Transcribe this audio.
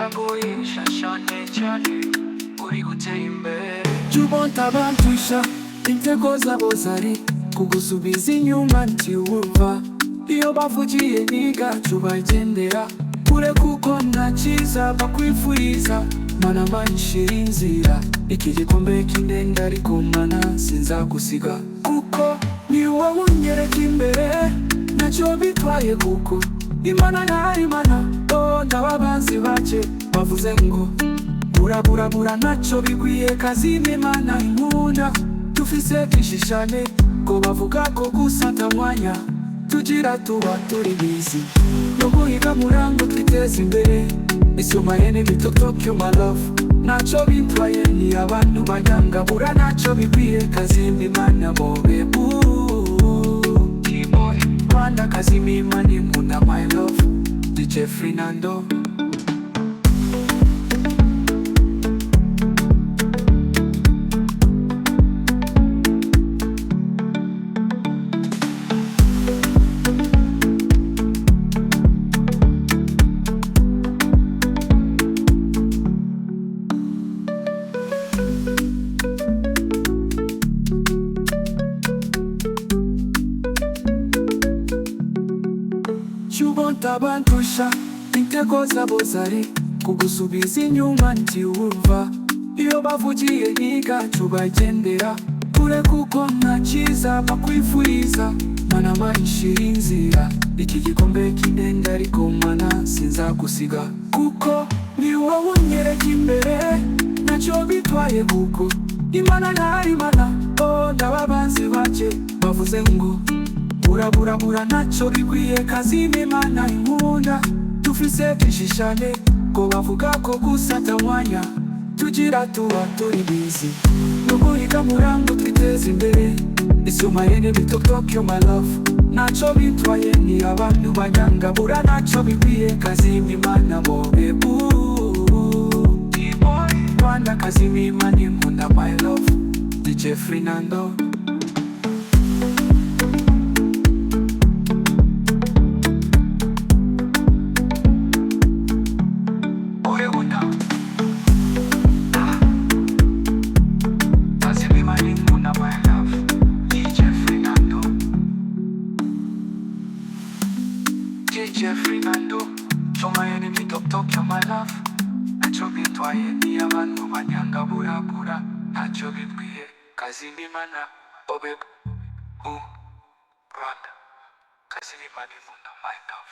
biragoye shashane cyane uri gutera imbere. Jubonta bantusha intego zabo zari kugusubiza inyuma ntiwumva. Iyo bavugiye nigacu bagendera kure kuko nta cyiza bakwifuriza. Mana manshira inzira iki gikombe kindenga ariko mana sinzagusiga, kuko ni wowe unyereka imbere ntacyo bitwaye, kuko Imana ntari Imana. Ndababanzi bake bavuze ngo burabura ntacyo bikwiye, kazima Imana inkunda. Dufise twishishane ko bavuga ko gusata mwanya tugira tuba turi bizi no guhiga murango twiteza imbere. It's your my enemy to talk you my love. Ntacyo bitwaye ni abantu banyangabura, ntacyo bikwiye kazima Imana bobe T-boy Rwanda kazima Imana inkunda my love. DJ Fernando. Jubonta bantusha intego zabo zari kugusubiza inyuma ntiwumva. Iyo bavugiye nigacu bagendera kure kuko nta cyiza bakwifuriza. Mana manshira inzira iki gikombe kindenga ariko mana sinzagusiga, kuko ni wowe unyereka imbere ntacyo bitwaye, kuko Imana ntari Imana. Ndababanzi bake bavuze ngo burabura ntacyo bikwiye kazima Imana inkunda. Dufise twishishane ko bavuga ko gusata mwanya tugira tuba turi bizi no guhiga murango twiteza imbere. It's your my enemy to talk you my love. Ntacyo bitwaye ni abantu banyangabura, ntacyo bikwiye kazima Imana bobe T-boy Rwanda kazima Imana inkunda my love. DJ Fernando. DJ Fernando, show my enemy talk you my love. Ntacyo bitwaye ni abantu banyangabura, ntacyo bikwiye kazima Imana bobe Rwanda kazima Imana inkunda my love.